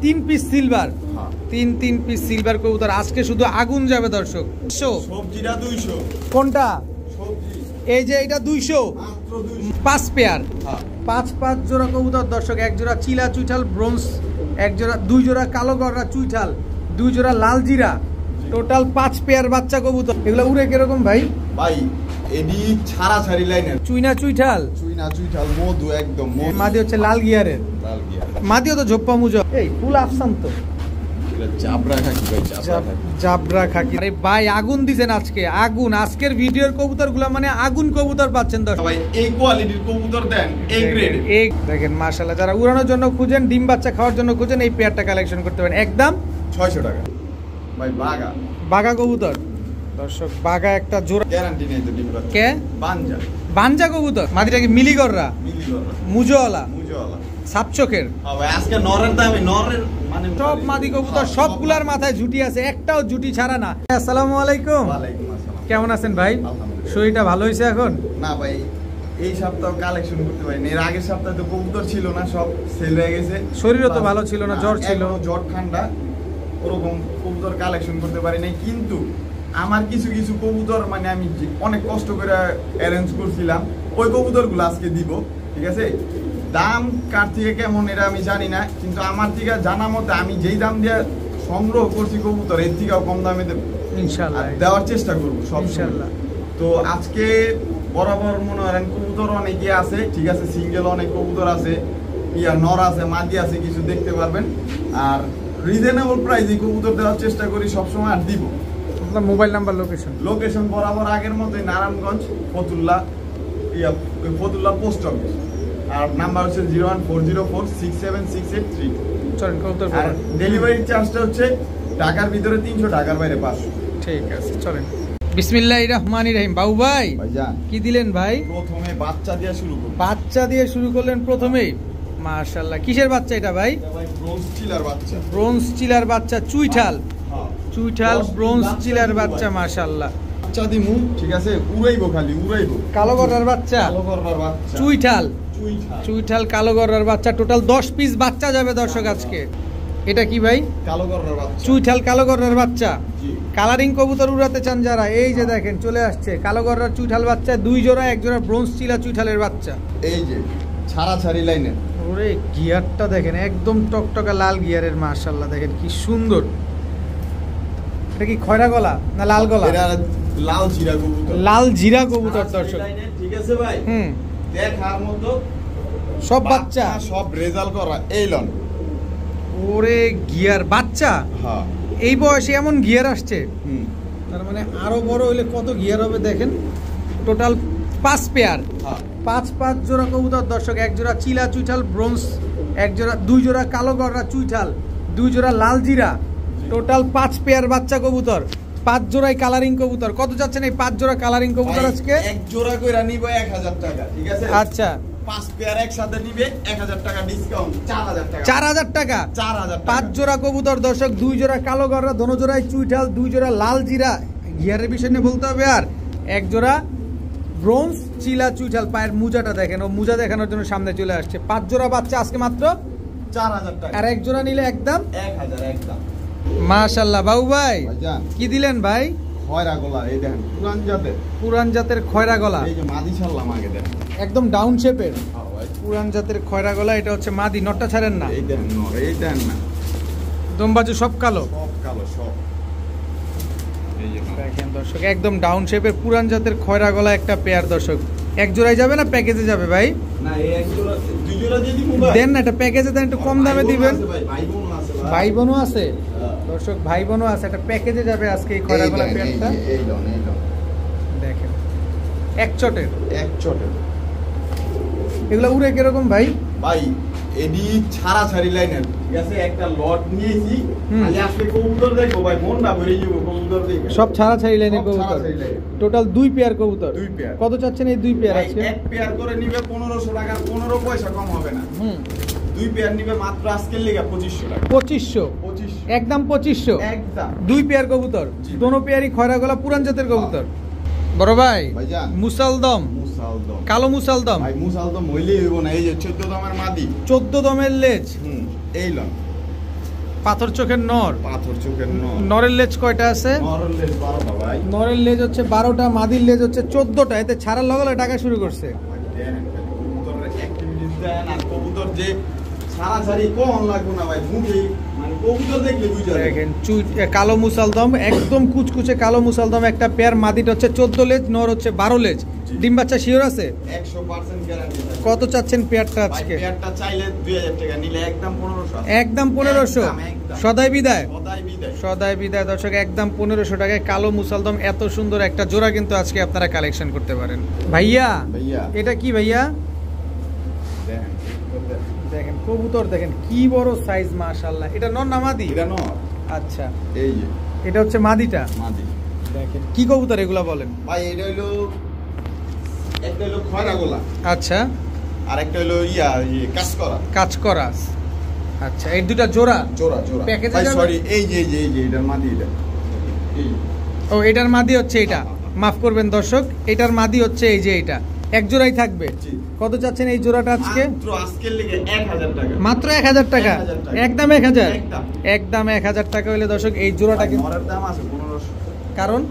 তিন piece silver, তিন piece silver কবুতর আজকে শুধু আগুন যাবে দর্শক। সবজিটা 200। কোনটা? সবজি এই যে এটা 200, মাত্র 5 পেয়ার, 5 জোড়া কবুতর দর্শক। এক জোড়া চিলা চুইঠাল ব্রোঞ্জ, এক জোড়া, 2 জোড়া কালো গররা চুইঠাল, 2 জোড়া লাল জিরা, টোটাল 5 পেয়ার বাচ্চা কবুতর। এগুলো উড়ে কিরকম ভাই? ভাই এডি ছাড়াছাড়ি লাইনের চুইনা চুইঠাল, মধু একদম। মাদি হচ্ছে লাল গিয়ারের, লাল গিয়ার। মাদিও তো ঝোপ্পা মুজো। এই ফুল আফসান তো জাবরা খাকি ভাই, জাবরা খাকি। আরে ভাই আগুন দিছেন আজকে, আগুন। আজকের ভিডিওর কবুতরগুলো মানে আগুন কবুতর পাচ্ছেন দর্শক। ভাই এই কোয়ালিটির কবুতর দেন, এ গ্রেড। এই দেখেন মাশাআল্লাহ, যারা উড়ানোর জন্য খুঁজেন, ডিম বাচ্চা খাওয়ার জন্য খুঁজেন, এই পেয়ারটা কালেকশন করতে পারেন একদম 600 টাকা। ভাই বাগা কবুতর দর্শক, বাগা একটা জোড়া, গ্যারান্টি নেই তো ডিম বাচ্চা। কে? বানজা কবুতর। মাদিটা কি মিলিগররা? মুজোওয়ালা সাপ চোখের। ভাই আজকে নরের দামে, নরের মানে সব মাদি কবুতর সবগুলার মাথায় জুটি আছে, একটাও জুটি ছাড়া না। আসসালামু আলাইকুম। ওয়ালাইকুম আসসালাম। কেমন আছেন ভাই? শরীরটা ভালো হয়েছে এখন? না ভাই এই সপ্তাহ কালেকশন করতে পারিনি, এর আগের সপ্তাহে তো কবুতর ছিল না, সব সেল হয়ে গেছে। শরীরও তো ভালো ছিল না, জ্বর ছিল, জ্বর ঠান্ডা, ওরকম কবুতর কালেকশন করতে পারি নাই। কিন্তু আমার কিছু কিছু কবুতর মানে আমি অনেক কষ্ট করে অ্যারেঞ্জ করছিলাম, ওই কবুতরগুলো আজকে দিব। ঠিক আছে, দাম কার থেকে কেমন এটা আমি জানি না, কিন্তু আমার থেকে জানা মতে আমি যেই দাম দিয়ে সংগ্রহ করছি কবুতর, এর থেকেও কম দামে দেবো ইনশাআল্লাহ, দেওয়ার চেষ্টা করবো সব ইনশাআল্লাহ। তো আজকে বরাবর মনে করেন কবুতর অনেকে আছে, ঠিক আছে, সিঙ্গেল অনেক কবুতর আছে, নর আছে, মাদি আছে, কিছু দেখতে পারবেন। আর রিজনেবল প্রাইসে কবুতর দেওয়ার চেষ্টা করি সবসময়, আর দিব। মোবাইল নাম্বার, লোকেশন বরাবর আগের মতোই, নারায়ণগঞ্জ ফতুল্লা পোস্ট অফিস। আর নাম্বার হচ্ছে 01404676832। আর ডেলিভারি চার্জটা হচ্ছে ঢাকার ভিতরে 300, ঢাকার বাইরে 500। ঠিক আছে, চলেন। বিসমিল্লাহির রহমানির রহিম। বাবু ভাই কি দিলেন ভাই? প্রথমে বাচ্চা দিয়ে শুরু করব। বাচ্চা দিয়ে শুরু করলেন প্রথমেই, মাশাআল্লাহ। কিসের বাচ্চা এটা ভাই? ব্রোঞ্জ চিলার বাচ্চা। ব্রোঞ্জ চিলার বাচ্চা, চুইঠাল, চুইঠাল ব্রোঞ্জ চিলার বাচ্চা, মাশাআল্লাহ। বাচ্চা দিমু, ঠিক আছে, উড়াইবো, খালি উড়াইবো। কালো গররার বাচ্চা, চুইঠাল, চুইঠাল কালো গররার বাচ্চা, টোটাল 10 পিস বাচ্চা যাবে দর্শক আজকে। এটা কি ভাই? কালো গররার বাচ্চা, চুইঠাল কালো গররার বাচ্চা। কালারিং কবুতর উড়াতে চান যারা, এই যে দেখেন চলে আসছে কালো গররার চুইঠাল বাচ্চা, 2 জোড়া, 1 জোড়া ব্রোঞ্জ চিলা চুইঠালের বাচ্চা। এই যে ছাড়াছাড়ি লাইনের। ওরে গিয়ারটা দেখেন, একদম টকটকা লাল গিয়ারের, মাশাআল্লাহ। দেখেন কি সুন্দর। এটা কি খয়রা গলা না লাল গলা? এটা লাল জিরা কবুতর, লাল জিরা কবুতর দর্শক। ঠিক আছে ভাই, দেখার মতো সব বাচ্চা, সব রেজাল্ট করা। এই লন ওরে গিয়ার বাচ্চা, হ্যাঁ এই বয়সে এমন গিয়ার আসছে, তার মানে আরো বড় হইলে কত গিয়ার হবে দেখেন। টোটাল 5 পেয়ার, 5 জোড়া কবুতর দর্শক। 1 জোড়া চিলা চুইঠাল ব্রোঞ্জ, 1 জোড়া, 2 জোড়া কালো গররা চুইঠাল, 2 জোড়া লাল জিরা, টোটাল 5 পেয়ার বাচ্চা কবুতর। 5 জোড়াই কালারিং কবুতর। কত যাচ্ছেন এই 5 জোড়া কালারিং কবুতর আজকে? এক জোড়া কইরা নিব 1000 টাকা, ঠিক আছে? আচ্ছা, 5 পেয়ার একসাথে নিবে 1000 টাকা ডিসকাউন্ট, 4000 টাকা। 4000 টাকা, 5 জোড়া কবুতর দর্শক। 2 জোড়া কালো গররা, দোনো জোড়াই চুইঠাল, 2 জোড়া লাল জিরা, গিয়ারের বিষয় নিয়ে বলতে হবে। আর 1 জোড়া ব্রোঞ্জ চিলা চুইঠাল। পায়ের মুজাটা দেখেন, ও মুজা দেখানোর জন্য সামনে চলে আসছে। 5 জোড়া বাচ্চা আজকে মাত্র 4000 টাকা। আর 1 জোড়া নিলে একদম 1000 একদম। মাশাআল্লাহ। বাবু ভাই কি দিলেন ভাই? খয়রা গলা, এই দেখেন পুরান জাতের খয়রা গলা। এই যে মাদি ছাড়লাম আগে, দেখেন একদম ডাউন শেপের পুরান জাতের খয়রা গলা। এটা হচ্ছে মাদি, নটটা ছাড়েন না। এই দেখেন নর, এই দেখেন না, দমবাজু সব কালো, সব কালো সব। এই যে দেখেন দর্শক, একদম ডাউন শেপের পুরান জাতের খয়রা গলা একটা পেয়ার দর্শক। 1 জোড়ায় যাবে না প্যাকেজে যাবে ভাই? না, এই 1 জোড়া 2 জোড়া দিয়ে দিব ভাই। দেন না, এটা প্যাকেজে দেন, একটু কম দামে দিবেন। ভাই বোনও আছে, ভাই বোনও আছে দর্শক, ভাই বোনও আছে। একটা প্যাকেজে যাবে আজকে এই খয়রা গলা পেয়ারটা। এই লন দেখেন এক চটের। এগুলো উড়ে কিরকম ভাই? ভাই এডি ছাড়াছাড়ি লাইনের, ঠিক আছে, একটা লট নিয়েছি, খালি আজকে কবুতর দেখো ভাই, মনটা ভরে যাবে কবুতর দেখে। সব ছাড়াছাড়ি লাইনের কবুতর, টোটাল 2 পেয়ার কবুতর। 2 পেয়ার। কত চাচ্ছেন এই 2 পেয়ার আজকে? এক পেয়ার করে নিবে 1500 টাকা, 15 পয়সা কম হবে না। 2 পেয়ার নিবে মাত্র আজকের লেগে 2500 টাকা। 2500 একদম 2500 একদম। 2 পেয়ার কবুতর, দোনো পেয়ারই খয়রা গলা পুরান জাতের কবুতর। বড় ভাই মুসালদম, কালো মুসালদম। ভাই মুসালদম হইলেই হইব না, এই যে 14 দমের মাদি, 14 দমের লেজ। এই লন পাথর চোখের নর। পাথর চোখের নর। নরের লেজ কয়টা আছে? নরের লেজ 12টা ভাই। নরের লেজ হচ্ছে 12টা, মাদির লেজ হচ্ছে 14টা। এতে ছাড়ার লগে লগে টাকা শুরু করছে। কবুতরের অ্যাক্টিভিটিস দেন আর কবুতর যে সারাসারি কোন লাগবো না ভাই, মুখে মানে কবুতর দেখলে বুঝা যায়। দেখেন কালো মুসালদম, একদম কুচকুচে কালো মুসালদম একটা পেয়ার। মাদিটা হচ্ছে 14 লেজ, নর হচ্ছে 12 লেজ। ডিম বাচ্চা শিওর আছে? 100% গ্যারান্টি। কত চাচ্ছেন পেয়ারটা ভাই আজকে? পেয়ারটা চাইলে 2000 টাকা, নিলে একদম 1500। একদম 1500। সদাই বিদায়। সদাই বিদায়। সদাই বিদায় দর্শক, একদম 1500 টাকায় কালো মুসালদম এত সুন্দর একটা জোড়া কিন্তু আজকে আপনারা কালেকশন করতে পারেন। ভাইয়া ভাইয়া এটা কি ভাইয়া? দেখেন দেখেন কবুতর দেখেন কি বড় সাইজ, মাশাআল্লাহ। এটা নর না মাদি? এটা নর। আচ্ছা, এই যে এটা হচ্ছে মাদিটা। মাদি। দেখেন কি কবুতর এগুলা বলেন? ভাই এটা হলো, একটা হলো খয়রা গোলা, আচ্ছা, আর একটা হলো কাজ করা। কাজ করা। আচ্ছা, এই দুটা জোড়া জোড়া জোড়া। প্যাকেজে ভাই যাবে? সরি, এই যে এটার মাদি এটা। এই ও এটার মাদি হচ্ছে এটা, মাফ করবেন দর্শক, এটার মাদি হচ্ছে এই যে এটা। এক জোড়াই থাকবে। জি। কত চাচ্ছেন এই জোড়াটা আজকে? মাত্র আজকের লেগে 1000 টাকা। মাত্র 1000 টাকা। 1000 টাকা। একদম 1000। একদম। একদম 1000 টাকা হলে দর্শক এই জোড়াটা কিন্তু, নরের দাম আছে 1500। কারণ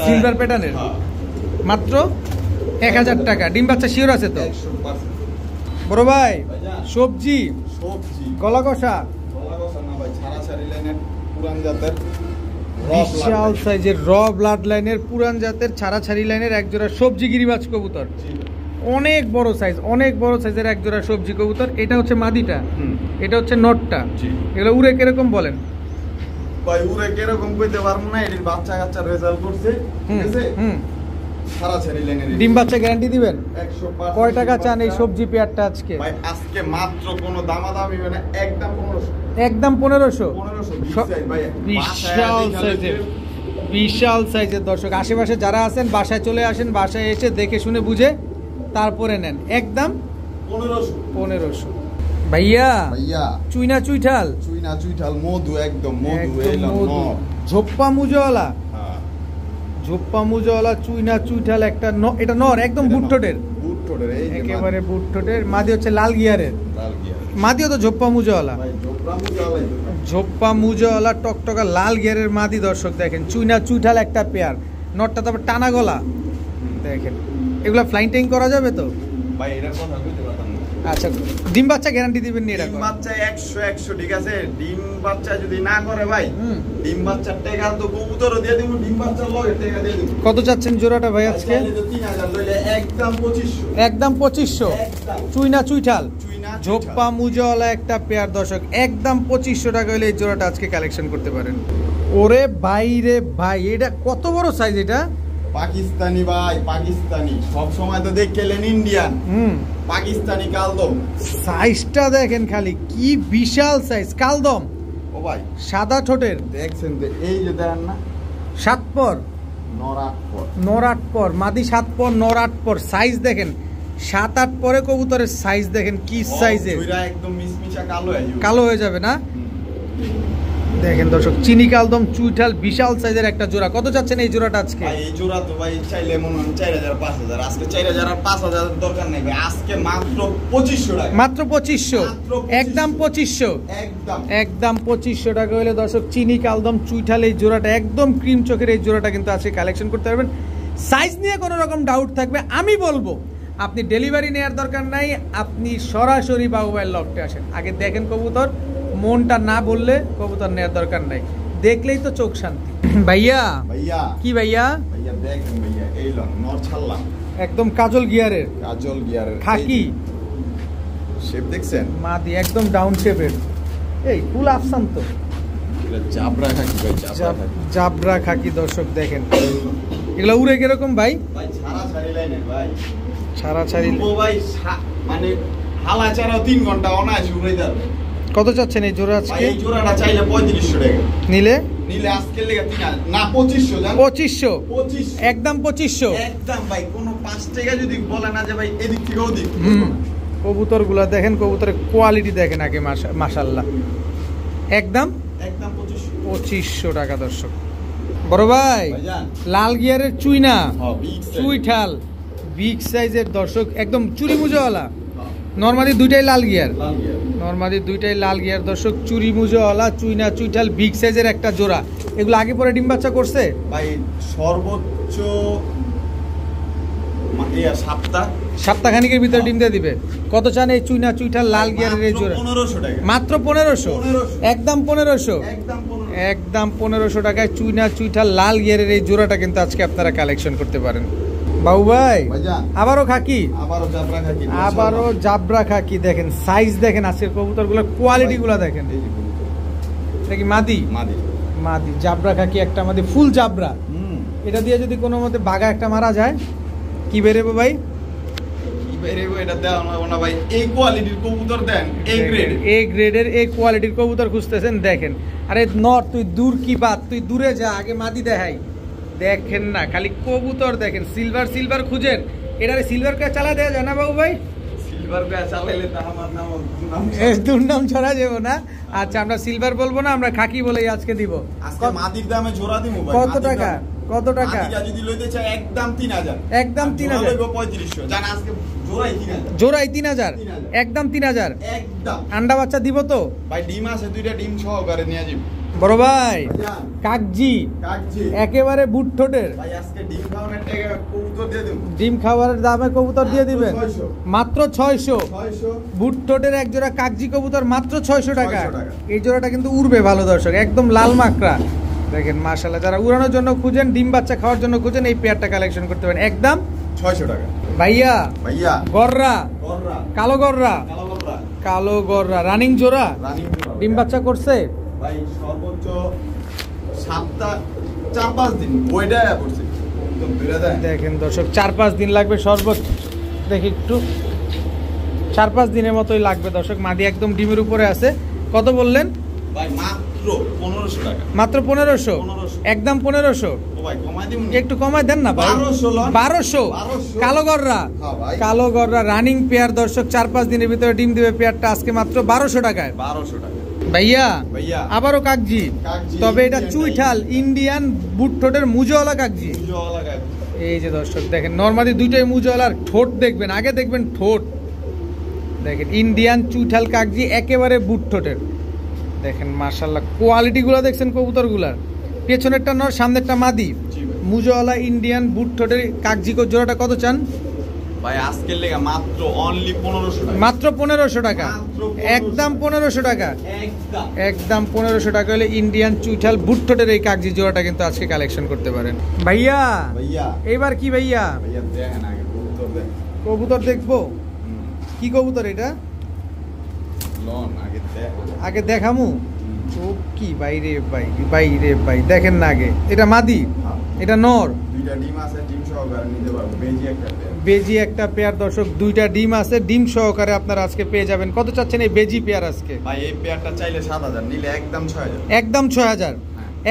সিলভার প্যাটার্নের। হ্যাঁ, মাত্র 1000 টাকা। ডিম বাচ্চা শিওর আছে তো? 100%। বড় ভাই ভাইজান, সবজি সবজি গলা কষা গলা কষা না ভাই, ছাড়াছাড়ি লাইনের পুরান জাতের বিশাল সাইজের র ব্লাড লাইনের পুরান জাতের ছাড়াছাড়ি লাইনের এক জোড়া সবজি গিরিবাজ কবুতর। অনেক বড় সাইজ, অনেক বড় সাইজের এক জোড়া সবজি কবুতর। এটা হচ্ছে মাদিটা, এটা হচ্ছে নটটা। জি। এগুলো উড়ে কিরকম বলেন? ভাই উড়ে কিরকম কইতে পারবো না, এটির বাচ্চা কাচ্চা রেজাল্ট করছে, ঠিক আছে? ছাড়াছাড়ি লাইনের ডিম বাচ্চা গ্যারান্টি দিবেন? 100%। কয় টাকা চান এই সবজি পেয়ারটা আজকে? ভাই আজকে মাত্র কোনো দামাদামি মানে একদম 1500। একদম 1500। 1500 ভাই। বিশাল সাইজের, বিশাল সাইজের দর্শক। আশেপাশে যারা আছেন বাসায় চলে আসেন, বাসায় এসে দেখে শুনে বুঝে তারপরে নেন। একদম 1500। ভাইয়া ভাইয়া চুইনা চুইঠাল, চুইনা চুইঠাল মধু, একদম মধু। একদম এলাম মধু। নর। ঝোপ্পা মুজওয়ালা, হ্যাঁ, ঝোপ্পা মুজওয়ালা চুইনা চুইঠাল একটা এটা নর, একদম বুটঠোটের, বুটঠোটের। এই যে একেবারে বুটঠোটের। মাদি হচ্ছে লাল গিয়ারের। লাল গিয়ার। মাদিও তো ঝোপ্পা মুজওয়ালা। ভাই জোবরা মুজালাই। ঝোপ্পা মুজওয়ালা টকটকা লাল গিয়ারের মাদি দর্শক। দেখেন চুইনা চুইঠাল একটা পেয়ার, নটটা তারপর টানা গলা। দেখেন এগুলা ফ্লাইং টেইং করা যাবে তো? ভাই এটার কথা কইতে পারতাম না। আচ্ছা, ডিম বাচ্চা গ্যারান্টি দিবেন নি? এটা ডিম বাচ্চা 100 ঠিক আছে। ডিম বাচ্চা যদি না করে ভাই, ডিম বাচ্চার টাকা তো কবুতরও দিয়ে দিব, ডিম বাচ্চার লগে টাকা দিয়ে দিব। কত চাচ্ছেন জোড়াটা ভাই আজকে? চাইলে তো 3000 লইলে একদম 2500। একদম 2500। একদম চুইনা চুইঠাল চুইনা ঝোপ্পা মুজওয়ালা একটা পেয়ার দর্শক, একদম 2500 টাকা হলে এই জোড়াটা আজকে কালেকশন করতে পারেন। ওরে ভাই রে ভাই, এটা কত বড় সাইজ! এটা পাকিস্তানি ভাই, পাকিস্তানি। সব সময় তো দেখলেন ইন্ডিয়ান, পাকিস্তানি কালদম। সাইজটা দেখেন খালি, কি বিশাল সাইজ কালদম। ও ভাই সাদা ঠোঁটের, দেখছেন তো? এই যে দেখেন না, 7 পর নর 8 পর। নর 8 পর, মাদি 7 পর, নর 8 পর। সাইজ দেখেন 7-8 পরে কবুতরের সাইজ দেখেন কি সাইজের। দুইটা একদম মিশমিশা কালো হয়ে যাবে। কালো হয়ে যাবে না? দেখেন দর্শক চিনি কালদম চুইঠাল বিশাল সাইজের একটা জোড়া। কত চাচ্ছেন এই জোড়াটা আজকে? ভাই এই জোড়া তো ভাই চাইলে মনে হয় 4000 5000। আজকে 4000 আর 5000 দরকার নেই ভাই, আজকে মাত্র 2500 টাকা। মাত্র 2500। মাত্র 2500। একদম 2500। একদম একদম 2500 টাকা হলে দর্শক চিনি কালদম চুইঠাল এই জোড়াটা, একদম ক্রিম চোখের এই জোড়াটা কিন্তু আজকে কালেকশন করতে পারবেন। সাইজ নিয়ে কোনো রকম ডাউট থাকবে আমি বলবো আপনি ডেলিভারি নেওয়ার দরকার নাই, আপনি সরাসরি বাবুভাইয়ের লফটে আসেন, আগে দেখেন কবুতর, মনটা না বললে কবুতর নেওয়ার দরকার নাই, দেখলেই তো চোখ শান্তি। ভাইয়া ভাইয়া কি ভাইয়া? ভাইয়া দেখেন ভাইয়া, এই লন নর ছাড়লাম, একদম কাজল গিয়ারের, কাজল গিয়ারের খাকি শেপ দেখছেন? মাদি একদম ডাউন শেপের। এই ফুল আফসান তো, এটা জাবরা খাকি ভাই, জাবরা খাকি। জাবরা খাকি দর্শক দেখেন। এগুলা উড়ে কিরকম ভাই? ভাই ছাড়া ছাড়ি লাইনের ভাই, ছাড়া ছাড়ি। ও ভাই মানে হালা ছাড়াও 3 ঘন্টা অনায়াসে উড়ে যাবে। কত চাচ্ছেন এই জোড়া ভাই আজকে? এই জোড়াটা চাইলে 3500 টাকা, নিলে নিলে আজকের লেগে 3000 না 2500 জান। 2500। 2500 একদম 2500। একদম ভাই, কোনো 5 টাকা যদি বলে না যে ভাই এদিক থেকে ওদিক। কবুতর গুলা দেখেন, কবুতরের কোয়ালিটি দেখেন আগে, মাশাআল্লাহ। একদম একদম 2500 টাকা দর্শক। বড় ভাই ভাইজান লাল গিয়ারের চুইনা হ্যাঁ বিগ সাইজ। চুইঠাল বিগ সাইজের দর্শক, একদম চুরি মুজোওয়ালা। নরমালি দুইটাই লাল গিয়ার, লাল গিয়ার। নরমালি দুইটাই লাল গিয়ার দর্শক, চুরি মুজোওয়ালা চুইনা চুইঠাল বিগ সাইজের একটা জোড়া। এগুলো আগে পরে ডিম বাচ্চা করছে ভাই সর্বোচ্চ সপ্তাহখানিকের ভিতরে ডিম দিয়ে দিবে। কত চান এই চুইনা চুইঠাল লাল গিয়ারের এই জোড়া? 1500 টাকা মাত্র 1500, 1500 একদম 1500, একদম 1500 একদম 1500 টাকায় চুইনা চুইঠাল লাল গিয়ারের এই জোড়াটা কিন্তু আজকে আপনারা কালেকশন করতে পারেন। বাবু ভাই ভাইজান আবারও খাকি, আবারও জাবরা খাকি, আবারও জাবরা খাকি। দেখেন সাইজ দেখেন, আজকের কবুতরগুলোর কোয়ালিটিগুলো দেখেন। এই যে এটা কি মাদি? মাদি মাদি জাবরা খাকি একটা মাদি, ফুল জাবরা। এটা দিয়ে যদি কোনো মতে বাঘা একটা মারা যায় কি বেরোবে ভাই? কি বেরোবে এটা দেওয়া না ভাই। এই কোয়ালিটির কবুতর দেন, এই গ্রেড, এই গ্রেডের এই কোয়ালিটির কবুতর খুঁজতেছেন দেখেন। আরে নর তুই দূর কি বাত, তুই দূরে যা, আগে মাদি দেখাই। দেখেন না খালি কবুতর দেখেন, সিলভার সিলভার খুঁজেন। এটারে সিলভার কে চালা দেওয়া যায় না বাবু ভাই? সিলভার কা চালাইলে তো আমার নাম দুর্নাম ছড়া যাবো না। আচ্ছা আমরা সিলভার বলবো না, আমরা খাকি বলেই আজকে দিব। আজকে মাদির দামে জোড়া দিমু ভাই। কত টাকা? কত টাকা? মাদিরা যদি লইতে চায় একদম 3000, একদম 3000, লইব 3500। জান আজকে জোড়াই 3000, জোড়াই 3000, একদম 3000। একদম আন্ডা বাচ্চা দিব তো ভাই? ডিম আছে দুইটা, ডিম সহকারে নিয়ে যাবি বড় ভাই। জান কাকজি কাকজি একেবারে বুট ঠোঁটের, ভাই আজকে ডিম খাওয়ানোর টাকা কবুতর দিয়ে দেব। ডিম খাবারের দামে কবুতর দিয়ে দিবেন মাত্র 600। 600 বুট ঠোঁটের এক জোড়া কাকজি কবুতর মাত্র 600 টাকা। 600 টাকা। এই জোড়াটা কিন্তু উড়বে ভালো দর্শক, একদম লাল মাকড়া দেখেন মাশাআল্লাহ। যারা উড়ানোর জন্য খুঁজেন, ডিম বাচ্চা খাওয়ার জন্য খুঁজেন, এই পেয়ারটা কালেকশন করতে পারেন একদম 600 টাকা। ভাইয়া ভাইয়া গররা, গররা, কালো গররা, কালো গররা, কালো গররা রানিং জোড়া, রানিং জোড়া। ডিম বাচ্চা করছে ভাই সর্বোচ্চ 4-5 দিন ওইটা করছে একদম বেরা দেয়। দেখেন দর্শক 4-5 দিন লাগবে সর্বোচ্চ, দেখি একটু 4-5 দিনের মতোই লাগবে দর্শক। মাদি একদম ডিমের উপরে আছে। কত বললেন ভাই? মাত্র 1500 টাকা। মাত্র 1500, 1500, একদম 1500। ও ভাই কমাই দিমু একটু কমায় দেন না ভাই। 1200 কালো গররা, হ্যাঁ ভাই। কালো গররা রানিং পেয়ার দর্শক, 4-5 দিনের ভিতরে ডিম দিবে পেয়ারটা আজকে মাত্র 1200 টাকায়। 1200 টাকা। ভাইয়া ভাইয়া আবারও কাকজি, কাকজি, তবে এটা Indian চুইঠাল ইন্ডিয়ান বুট ঠোঁটের মুজোওয়ালা কাকজি। জল লাগায়। এই যে দর্শক দেখেন, নরমালি দুইটাই মুজোওয়ালার ঠোঁট দেখবেন, আগে দেখবেন ঠোঁট দেখেন। ইন্ডিয়ান চুইঠাল কাকজি একেবারে বুট ঠোঁটের দেখেন মাশাআল্লাহ। কোয়ালিটিগুলো দেখছেন কবুতরগুলার, পেছনেরটা নর সামনেরটা মাদি। জি ভাই। মুজোওয়ালা ইন্ডিয়ান বুট ঠোঁটের কাকজি জোড়াটা কত চান? ভাই আজকের লেগা মাত্র অনলি 1500 টাকা। মাত্র 1500 টাকা, মাত্র 1500 একদম 1500 টাকা, একদম একদম 1500 টাকা হলে ইন্ডিয়ান চুইঠাল বুট ঠোঁটের এই কাকজি জোড়াটা কিন্তু আজকে কালেকশন করতে পারেন। ভাইয়া ভাইয়া এবার কি ভাইয়া? ভাইয়া দেখেন আগে কবুতর দেখ। কবুতর দেখবো? কি কবুতর এটা? লন আগে দেখ। আগে দেখামু ও কি বাইরে ভাই, বাইরে ভাই দেখেন না আগে। এটা মাদি, এটা নর, দুইটা ডিম আছে, ডিম সহকারে নিতে পারবো। বেজি একটা পেয়ার। বেজি একটা পেয়ার দর্শক, দুইটা ডিম আছে, ডিম সহকারে আপনারা আজকে পেয়ে যাবেন। কত চাচ্ছেন এই বেজি পেয়ার আজকে? ভাই এই পেয়ারটা চাইলে 7000, নিলে একদম 6000। একদম 6000,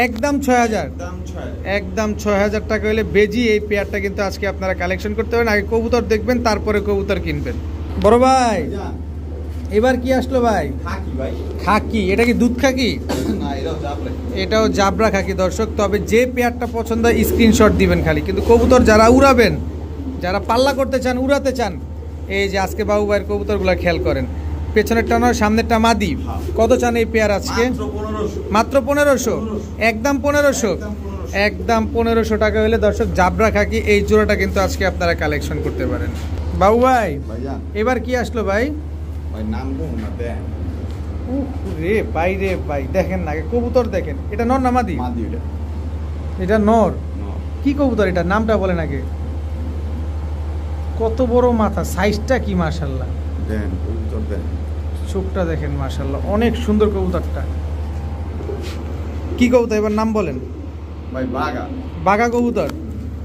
একদম 6000, একদম 6000। একদম 6000 টাকা হলে বেজি এই পেয়ারটা কিন্তু আজকে আপনারা কালেকশন করতে পারেন। আগে কবুতর দেখবেন, তারপরে কবুতর কিনবেন। বড় ভাই জান এবার কি আসলো ভাই? খাকি ভাই। খাকি, এটা কি দুধ খাকি? না এটাও জাবরে। এটাও জাবরা খাকি দর্শক। তবে যে পেয়ারটা পছন্দ হয় স্ক্রিনশট দিবেন খালি। কিন্তু কবুতর যারা উড়াবেন, যারা পাল্লা করতে চান, উড়াতে চান, এই যে আজকে বাবু ভাইয়ের কবুতরগুলো খেয়াল করেন। পেছনেরটা নয়, সামনেরটা মাদি। কত চান এই পেয়ার আজকে? মাত্র 1500। মাত্র 1500, একদম 1500, একদম 1500 টাকা হলে দর্শক জাবরা খাকি এই জোড়াটা কিন্তু আজকে আপনারা কালেকশন করতে পারেন। বাবু ভাই ভাইজান এবার কি আসলো ভাই? ভাই নাম কোন না দেন। রে ভাই, রে ভাই দেখেন না আগে কবুতর দেখেন। এটা নর না মাদি? মাদি ওটা। এটা নর। নো কি কবুতর এটা? নামটা বলেন আগে। কত বড় মাথা, সাইজটা কি মাশাআল্লাহ। দেন কবুতর দেন। চোখটা দেখেন মাশাআল্লাহ, অনেক সুন্দর কবুতরটা। কি কবুতর এবার নাম বলেন? ভাই বাগা। বাঘা কবুতর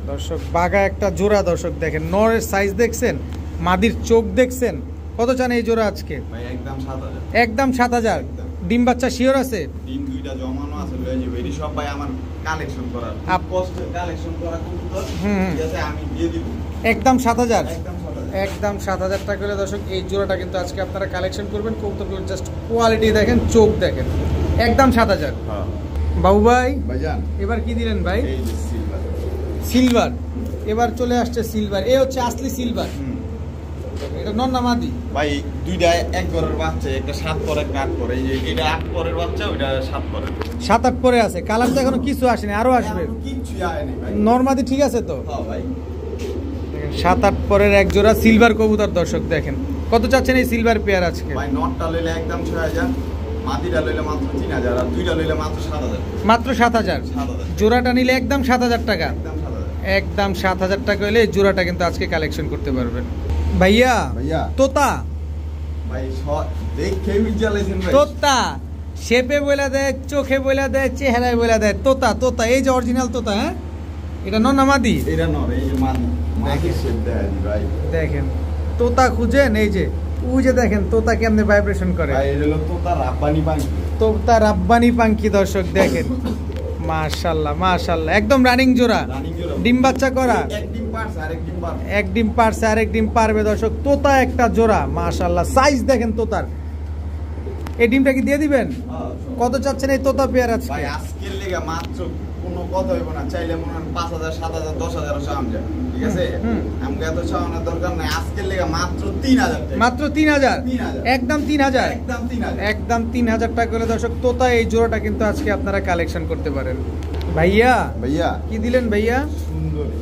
দর্শক, বাঘা একটা জোড়া দর্শক দেখেন। নরের সাইজ দেখছেন, মাদির চোখ দেখছেন। কত চান এই জোড়া আজকে? ভাই একদম 7000। একদম 7000। ডিম বাচ্চা শিওর আছে? ডিম দুইটা জমানো আছে, লয়ে যাবে। এটি সব ভাই আমার কালেকশন করার, কষ্টের কালেকশন করা কবুতর। ঠিক আছে আমি দিয়ে দিব। একদম 7000, একদম 7000। একদম 7000 টাকা করে দর্শক এই জোড়াটা কিন্তু আজকে আপনারা কালেকশন করবেন। কবুতরগুলোর জাস্ট কোয়ালিটি দেখেন, চোখ দেখেন, একদম 7000। হ্যাঁ বাবু ভাই ভাইজান এবার কি দিলেন ভাই? এই যে সিলভার। সিলভার। এবার চলে আসছে সিলভার। এ হচ্ছে আসলি সিলভার। এটা নর না মাদি? ভাই দুইটা এক ঘরের বাচ্চা, একটা 7 পরে একটা 8 পরে। এই যে এটা 8 পরের বাচ্চা, ওইটা 7 পরে। 7-8 পরে আছে। কালার তো এখনো কিছু আসেনি, আরো আসবে। কিছু আয়নি ভাই। নর মাদি ঠিক আছে তো? হ্যাঁ ভাই। 7-8 পরের এক জোড়া সিলভার কবুতর দর্শক দেখেন। কত চাচ্ছেন এই সিলভার পেয়ার আজকে? ভাই নটটা লইলে একদম 6000, মাদিটা লইলে মাত্র 3000, আর দুইটা লইলে মাত্র 7000। মাত্র 7000। 7000 জোড়াটা নিলে একদম 7000 টাকা। একদম 7000। একদম 7000 টাকা হলে এই জোড়াটা কিন্তু আজকে কালেকশন করতে পারবেন। ভাইয়া ভাইয়া তোতা, ভাই দেখে মিজালাইছেন ভাই। তোতা শেপে বইলা দেয়, চোখে বইলা দেয়, চেহারায় বইলা দেয়। তোতা তোতা, এই যে অরিজিনাল তোতা। হ্যাঁ, এটা নর না মাদি? এটা নর, এই যে মাদি। মাদির শেপ দেয় ভাই। দেখেন তোতা খুঁজেন, এই যে ওই যে দেখেন তোতা কেমনে ভাইব্রেশন করে। ভাই এটা হলো তোতা রাব্বানি পাখি। তোতা রাব্বানি পাখি দর্শক দেখেন। মাশাআল্লাহ মাশাআল্লাহ, একদম রানিং জোড়া। রানিং জোড়া। ডিম বাচ্চা করা। এক ডিম পারছে, আরেক ডিম পারবে। এক ডিম পারছে, আরেক ডিম পারবে দর্শক। তোতা একটা জোড়া, মাশাআল্লাহ। সাইজ দেখেন তোতার। এই ডিমটা কি দিয়ে দিবেন? কত চাচ্ছেন এই তোতা পেয়ার আজকে? ভাই আজকের লেগে মাত্র কোনো কথা হইব না, চাইলে মনে হয় 5000, 7000, 10000 চাওয়াম যায়, ঠিক আছে? আমাকে এত চাওয়ানোর দরকার নাই। আজকের লেগে মাত্র 3000 টাকা। মাত্র 3000? 3000। একদম 3000। একদম 3000। একদম 3000 টাকা করে দর্শক তোতা এই জোড়াটা কিন্তু আজকে আপনারা কালেকশন করতে পারেন। ভাইয়া ভাইয়া কি দিলেন ভাইয়া? সুন্দরী।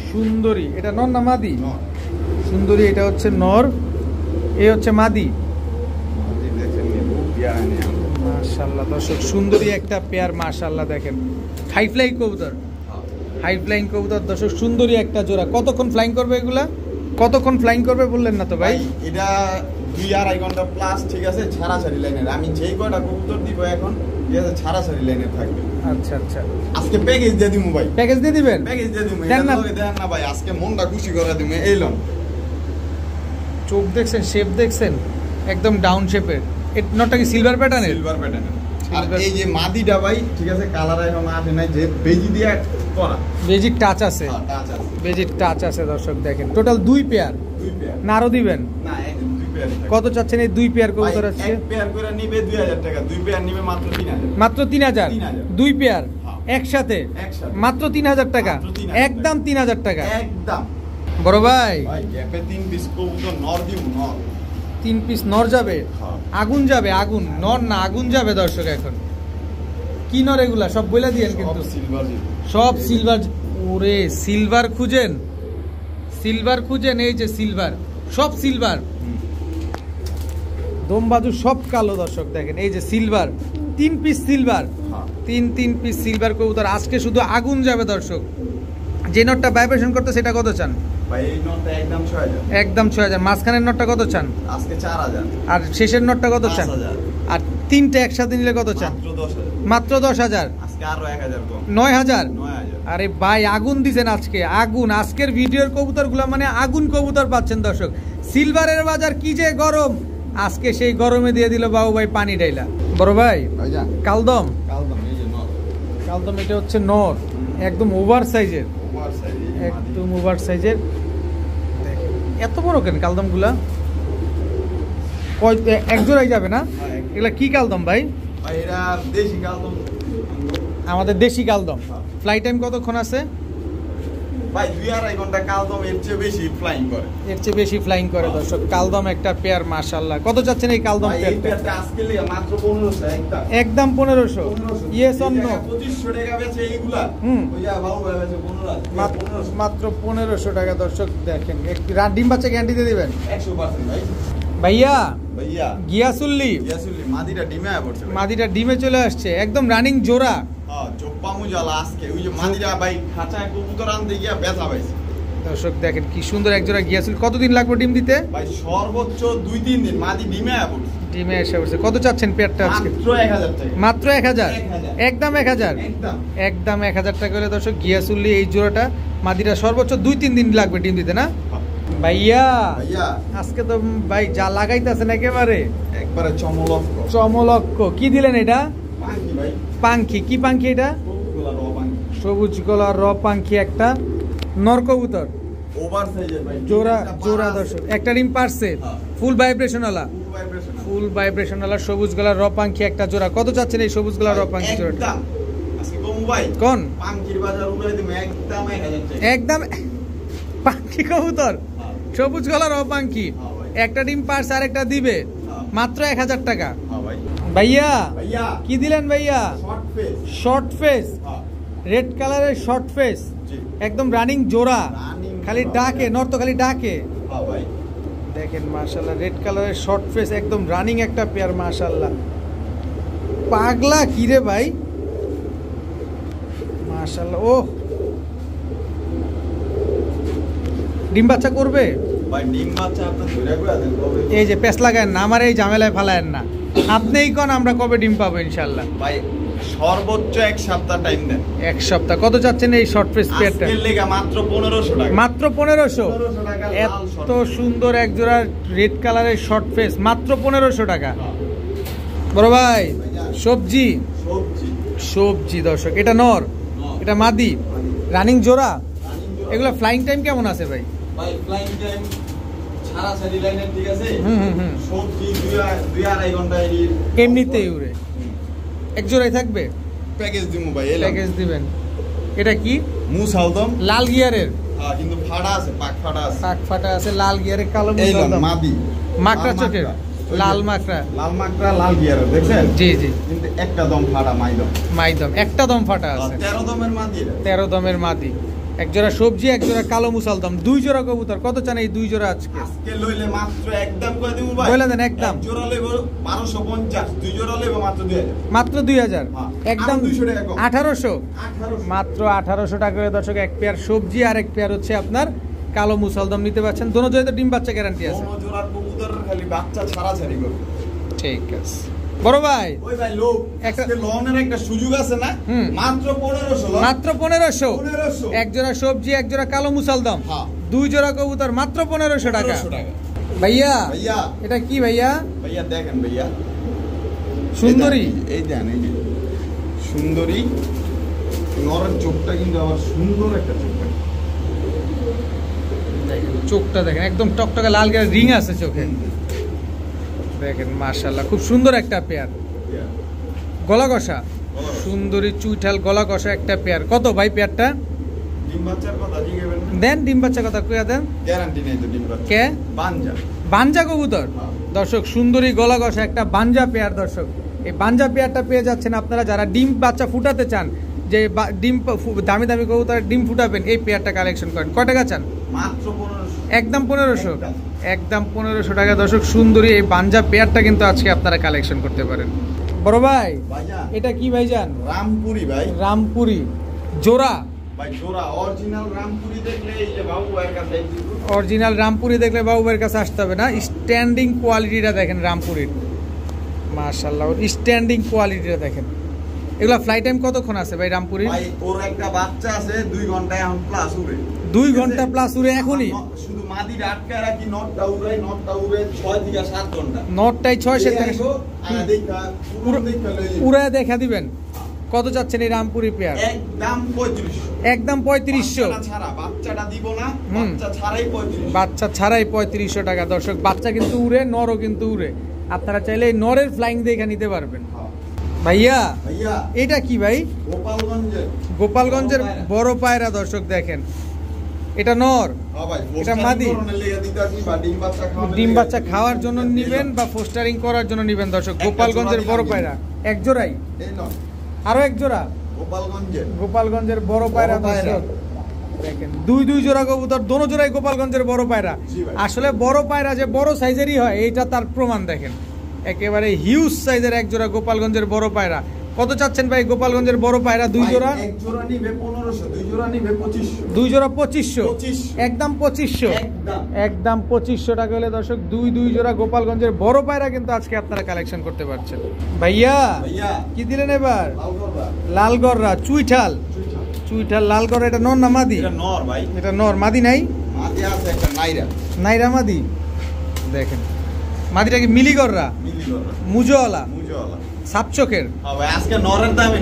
সুন্দরী, এটা নর না মাদি? নর। সুন্দরী এটা হচ্ছে নর, এই হচ্ছে মাদি। মাদি দেখেন নি, বিয়া হয়নি। মাশাআল্লাহ দর্শক, সুন্দরী একটা পেয়ার। মাশাআল্লাহ দেখেন, হাই ফ্লাইং কবুতর। হাই ফ্লাইং কবুতর দর্শক, সুন্দরী একটা জোড়া। কতক্ষণ ফ্লাইং করবে এগুলা? কতক্ষণ ফ্লাইং করবে বললেন না তো ভাই? এটা 2-2.5 ঘন্টা প্লাস, ঠিক আছে? ছাড়াছাড়ি লাইনের। আমি যেই কয়টা কবুতর দিব এখন, ঠিক আছে, ছাড়াছাড়ি লাইনে থাকবে। আচ্ছা আচ্ছা, আজকে প্যাকেজ দিয়ে দিমু ভাই। প্যাকেজ দিয়ে দিবেন? প্যাকেজ দিয়ে দিমু। দেন এটা না। লগে দেন না ভাই, আজকে মনটা খুশি করে দিমু। এইলন চোখ দেখছেন, শেপ দেখছেন, একদম ডাউন শেপের। এর নটটা কি সিলভার প্যাটার্নের? সিলভার প্যাটার্নের। আর Silver- এই যে মাদিটা ভাই, ঠিক আছে, কালার এখন আসে নাই, যে বেজি দিয়ে করা। বেজিক টাচ আছে। হ্যাঁ, টাচ আছে। বেজিক টাচ আছে দর্শক দেখেন। টোটাল 2 পেয়ার দুই পেয়ার। না আরো দিবেন? না, দুই পেয়ার। কত চাচ্ছেন এই 2 পেয়ার কবুতর আজকে? এক পেয়ার করে নিবে 2000 টাকা, দুই পেয়ার নিবে মাত্র 3000। মাত্র 3000? 3000 2 পেয়ার হ্যাঁ। একসাথে একসাথে। মাত্র 3000 টাকা? মাত্র 3000 একদম 3000 টাকা। একদম। বড় ভাই ভাই গ্যাপে 3 পিস কবুতর নর দিমু, নর। 3 পিস নর যাবে? হ্যাঁ। আগুন যাবে, আগুন। নর না আগুন যাবে দর্শক। এখন কি নর এগুলা সব বইলা দিয়েন কিন্তু। সিলভার। সব সিলভার। ওরে সিলভার খুঁজেন, সিলভার খুঁজেন, এই যে সিলভার, সব সিলভার। দমবাজু সব কালো দর্শক দেখেন, এই যে সিলভার। 3 পিস সিলভার, হ্যাঁ। 3 পিস সিলভার কবুতর আজকে শুধু আগুন যাবে দর্শক। যে নটটা ভাইব্রেশন করতে সেটা কত চান? ভাই এই নটটা একদম 6000। একদম 6000। মাঝখানের নটটা কত চান? আজকে 4000। আর শেষের নটটা কত চান? 5000। আর 3টে একসাথে নিলে কত চান? মাত্র 10000। মাত্র 10,000। আজকে আরো 1000 কম। 9000। 9000। আরে ভাই আগুন দিছেন আজকে, আগুন। আজকের ভিডিওর কবুতরগুলো মানে আগুন কবুতর পাচ্ছেন দর্শক। সিলভারের বাজার কি যে গরম, আজকে সেই গরমে দিয়ে দিল বাবু ভাই পানি ডাইলা। বড় ভাই ভাইজান কালদম, কালদম, এই যে নর। কালদম এটা হচ্ছে নর, একদম ওভার সাইজের। Over size. একদম ওভার সাইজের। দেখেন এত বড় কেন কালদম গুলা? এক জোড়াই যাবে না? এগুলা কি কালদম ভাই? ভাই এরা দেশি কালদম। আমাদের দেশি কালদম। ফ্লাইট টাইম কতক্ষণ আছে? ভাই 2-2.5 ঘন্টা কালদম এর চেয়ে বেশি ফ্লাইং করে। এর চেয়ে বেশি ফ্লাইং করে দর্শক। কালদম একটা পেয়ার, মাশাআল্লাহ। কত চাচ্ছেন এই কালদম ভাই এই পেয়ারটা? পেয়ারটা আজকে লিয়ে মাত্র 1500 একটা। একদম 1500। Yes or no? 2500 টাকা বেচে এইগুলা। ওই যা বাবু ভাই বেচে 1500। মাত্র 1500 টাকা দর্শক দেখেন। ডিম বাচ্চা গ্যারান্টি দিয়ে দিবেন 100% ভাই। ভাইয়া ভাইয়া গিয়াসুল্লি ইয়াসুলি মাদিটা ডিমে আয়া পড়ছে ভাই। মাদিটা ডিমে চলে আসছে, একদম রানিং জোড়া। হ্যাঁ, চোপ্পা মুজালা আজকে ওই যে মাদিরা ভাই খাঁচায় কবুতর আনতে গিয়া ব্যথা পাইছে। দর্শক দেখেন কি সুন্দর এক জোড়া গিয়াসুল। কতদিন লাগবে ডিম দিতে? ভাই সর্বোচ্চ 2-3 দিন মাদি ডিমে আয়া পড়ছে। ডিমে এসে পড়ছে। কত চাচ্ছেন পেয়ারটা আজকে? মাত্র 1000 টাকা। মাত্র 1000? 1000। একদম 1000। একদম। একদম 1000 টাকা হলে দর্শক গিয়াসুল্লি এই জোড়াটা মাদিরা সর্বোচ্চ 2-3 দিন লাগবে ডিম দিতে না? ভাইয়া ভাইয়া আজকে তো ভাই যা লাগাইতেছেন একেবারে একবারে চমলক চমলক্ষ। কি দিলেন এটা? পাখি ভাই। পাঙ্খি। কি পাঙ্খি এটা? কবুতরগুলা র পাখি। সবুজ গলার র পাঙ্খি একটা নর কবুতর। ওভার সাইজের ভাই। জোড়া একটা জোড়া পাড়া দর্শক। একটা ডিম পারছে, হ্যাঁ। ফুল ভাইব্রেশন ওয়ালা। full vibration আছে। ফুল ভাইব্রেশন ওয়ালা সবুজ গলার র পাঙ্খি একটা জোড়া। কত চাচ্ছেন এই সবুজ গলার র পাঙ্খি জোড়াটা? একদম। আজকে কম ভাই। কোন পাখির বাজার উড়াই দিমু একদম 1000 টাকা। একদম পাঙ্খি কবুতর হ্যাঁ। সবুজ গলার অপাঙ্কি, হ্যাঁ ভাই। একটা ডিম পারছে আর একটা দিবে, হ্যাঁ। মাত্র 1000 টাকা। হ্যাঁ ভাই। ভাইয়া ভাইয়া কি দিলেন ভাইয়া? Short face. শর্ট ফেস, হ্যাঁ রেড কালারের শর্ট ফেস, জি। একদম রানিং জোড়া, Running খালি জোড়া। ডাকে, নর তো খালি ডাকে। হ্যাঁ ভাই। দেখেন মাশাআল্লাহ, রেড কালারের শর্ট ফেস, একদম রানিং একটা পেয়ার মাশাআল্লাহ। পাগলা কি রে ভাই, মাশাআল্লাহ। ও ডিম বাচ্চা করবে? ভাই ডিম বাচ্চা আপনি ধরে কইয়া দেন কবে? এই যে পেস লাগায়েন না, আমার এই ঝামেলায় ফালায়েন না, আপনিই কোন আমরা কবে ডিম পাবো ইনশাআল্লাহ? ভাই সর্বোচ্চ এক সপ্তাহ টাইম দেন। এক সপ্তাহ। কত চাচ্ছেন এই শর্ট ফেস পেয়ারটা? আজকের লেগা মাত্র 1500 টাকা। মাত্র 1500। 1500 টাকা লাল এত short সুন্দর এক জোড়া রেড কালারের শর্ট ফেস, মাত্র 1500 টাকা। হ্যাঁ। বড় ভাই সবজি, সবজি। সবজি দর্শক, এটা নর, এটা মাদি, রানিং জোড়া। এগুলো ফ্লাইং টাইম কেমন আছে ভাই? ভাই ফ্লাইং টাইম ছাড়া ছাড়ি লাইনে ঠিক আছে। হুম। সবজি 2-2.5 ঘন্টা এমনিতেই উড়ে। এক জোড়াই থাকবে? প্যাকেজ দিমু ভাই। এলাম প্যাকেজ দিবেন। এটা কি? মুসালদম। লাল গিয়ারের, হ্যাঁ কিন্তু ফাড়া আছে, পাক ফাড়া আছে। পাক ফাটা আছে, লাল গিয়ারের, কালো এইলাম মুসলদম, মাদি। মাকড়া লাল চোখের, মাকড়া। ওই যে লাল মাকড়া। লাল মাকড়া লাল গিয়ার দেখছেন? জি জি, কিন্তু একটা দম ফাড়া মাইদম। মাইদম, একটা দম ফাটা আছে। 13 দমের মাদি এটা। 13 দমের মাদি, এক জোড়া সবজি, এক জোড়া কালো মুসলদম, দুই জোড়া কবুতর। কত চান এই দুই জোড়া আজকে? আজকে লইলে মাত্র একদম কই দিমু ভাই। বলে দেন একদম। এক জোড়া লইব 1250, দুই জোড়া লইব মাত্র 2000। মাত্র 2000। হ্যাঁ। একদম আরো 200 টাকা কম। 1800। 1800। মাত্র 1800 টাকা করে দর্শক এক পেয়ার সবজি আর এক পেয়ার হচ্ছে আপনার কালো মুসলদম নিতে পারছেন। দোনো জোড়াতে ডিম বাচ্চা গ্যারান্টি আছে। কোন জোড়ার কবুতরের খালি বাচ্চা ছাড়া ছাড়ি করবে। ঠিক আছে বড় ভাই, ওই ভাই লোক একটা- আজকে লোনের একটা সুযোগ আছে না? হুম। মাত্র 1500 লোন। মাত্র 1500। 1500 এক জোড়া সবজি, এক জোড়া কালো মুসলদম, হ্যাঁ। দুই জোড়া কবুতর, মাত্র 1500 টাকা। 1500 টাকা। ভাইয়া ভাইয়া এটা কি ভাইয়া? ভাইয়া দেখেন ভাইয়া সুন্দরী। এই দেন এই যে সুন্দরী নরের চোখটা কিন্তু আবার সুন্দর একটা চোখ ভাই। দেখেন চোখটা দেখেন, একদম টকটকে লাল গিয়ার রিং আছে চোখে। দেখেন মাশাআল্লাহ, খুব সুন্দর একটা পেয়ার। গলা কষা, সুন্দরী চুইঠাল গলা কষা একটা পেয়ার। কত ভাই পেয়ারটা? ডিম বাচ্চার কথা জিজ্ঞাসা করেন। দেন ডিম বাচ্চা কথা কইয়া দেন। গ্যারান্টি নেই তো ডিম বাচ্চা। কে? বানজা। বানজা কবুতর। হ্যাঁ। দর্শক সুন্দরী গলা কষা একটা বানজা পেয়ার। দর্শক এই বানজা পেয়ারটা পেয়ে যাচ্ছেন আপনারা যারা ডিম বাচ্চা ফুটাতে চান, যে ডিম দামি দামি কবুতরের ডিম ফুটাবেন, এই পেয়ারটা কালেকশন করেন। কয় টাকা চান? মাত্র 1500। একদম 1500। একদম। একদম 1500 টাকা দর্শক সুন্দরী এই বানজা পেয়ারটা কিন্তু আজকে আপনারা কালেকশন করতে পারেন। বড় ভাই ভাইয়া এটা কি ভাইজান? রামপুরি ভাই। রামপুরি জোড়া। ভাই জোড়া অরিজিনাল রামপুরি দেখলে এই যে বাবু এর কাছে এই যে অরিজিনাল রামপুরি দেখলে বাবুবের কাছে আসতে হবে না, স্ট্যান্ডিং কোয়ালিটিটা দেখেন রামপুরির, মাশাআল্লাহ স্ট্যান্ডিং কোয়ালিটিটা দেখেন। এগুলা ফ্লাই টাইম কতক্ষণ আছে ভাই রামপুরির? ভাই ওর একটা বাচ্চা আছে 2 ঘন্টা এখন প্লাস উড়ে। 2 ঘন্টা প্লাস উড়ে এখনই? শুধু মাদি আটকে রাখি, নটটা উড়ে 6 থেকে 7 ঘন্টা। নটটাই 6 থেকে উড়ায় দেখা দিবেন। কত চাচ্ছেন এই রামপুরি পেয়ার? একদম 3500। একদম 3500। বাচ্চাটা ছাড়া, বাচ্চাটা দিব না, হুম। বাচ্চা ছাড়াই 3500। বাচ্চা ছাড়াই 3500 টাকা দর্শক। বাচ্চা কিন্তু উড়ে, নরও কিন্তু উড়ে। আপনারা চাইলে এই নরের ফ্লাইং দেখে নিতে পারবেন। হ্যাঁ। ভাইয়া ভাইয়া এটা কি ভাই? গোপালগঞ্জে গোপালগঞ্জের বড় পায়রা দর্শক দেখেন, এটা নর। হ্যাঁ ভাই, এটা মাদি। পোস্টারিং লেগে দিতে আসি বা ডিম বাচ্চা খাওয়ানোর ডিম লেগে বাচ্চা দিতে খাওয়ার আসি। জন্য এই নিবেন নাও, বা পোস্টারিং করার জন্য নিবেন দর্শক। একটা গোপালগঞ্জের জোড়া বড় দিলাম পায়রা এক জোড়াই, এই নাও, আরো এক জোড়া গোপালগঞ্জে গোপালগঞ্জের বড় পায়রা বড় পায়রা। দর্শক দেখেন। দুই জোড়া কবুতর, দোনো জোড়াই গোপালগঞ্জের বড় পায়রা। জি ভাই। আসলে বড় পায়রা যে বড় সাইজেরই হয় এইটা তার প্রমাণ দেখেন। একেবারে হিউজ সাইজের এক জোড়া গোপালগঞ্জের বড় পায়রা। কত চাচ্ছেন ভাই গোপালগঞ্জের বড় পায়রা দুই ভাই, জোড়া? এক জোড়া নিবে 1500, দুই জোড়া নিবে 2500। দুই জোড়া 2500। 2500 একদম 2500। একদম। একদম 2500 টাকা হলে দর্শক দুই জোড়া গোপালগঞ্জের বড় পায়রা কিন্তু আজকে আপনারা কালেকশন করতে পারছেন। ভাইয়া ভাইয়া কি দিলেন এবার? লাল গররা, লালগড়রা চুইঠাল। চুইঠা। চুইঠাল লালগড়রা, এটা নর না মাদি? এটা নর ভাই, এটা নর, মাদি নাই? মাদি আছে একটা নাইরা, নাইরা মাদি। দেখেন মাদিটা কি মিলিগড়রা? মিলি গররা, মুজোওয়ালা, মুজওয়ালা। সাপ চোখের। হ্যাঁ ভাই, আজকে নরের দামে,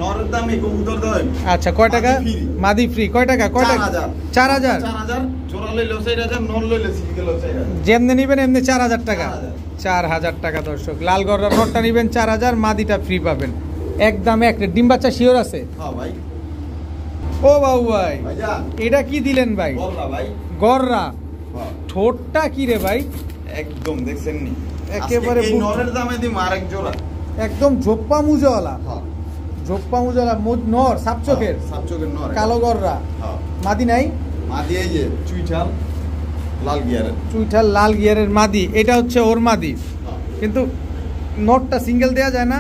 নরের দামে কবুতর দেয়। আচ্ছা কয় টাকা? মাদি free। মাদি ফ্রি। কয় টাকা? কয় টাকা? 4000 4000। 4000 জোড়া লইলো 4000, নর লইলো সিঙ্গেল 4000। যেমনি নিবেন এমনি 4000 টাকা। 4000 4000 টাকা দর্শক। লালগড়রা নটটা নিবেন 4000, মাদিটা ফ্রি পাবেন। একদম এক রেট। ডিম বাচ্চা শিওর আছে? হ্যাঁ ভাই। ও বাবু ভাই ভাইয়া এটা কি দিলেন ভাই? গররা ভাই, গররা হ্যাঁ। ঠোঁটটা কি রে ভাই, একদম দেখছেন নি একেবারে এই নরের দামে দিম আরেক জোড়া। একদম ঝোপ্পা মুজাওয়ালা, হ্যাঁ ঝোপ্পা মুজাওয়ালা নর, সাপ চোখের, সাপ চোখের নর, কালো গররা। হ্যাঁ মাদি নাই? মাদি এই যে চুইঠাল লাল গিয়ারের, চুইঠাল লাল গিয়ারের মাদি, এটা হচ্ছে ওর মাদি। হ্যাঁ। কিন্তু নটটা সিঙ্গেল দেয়া যায় না?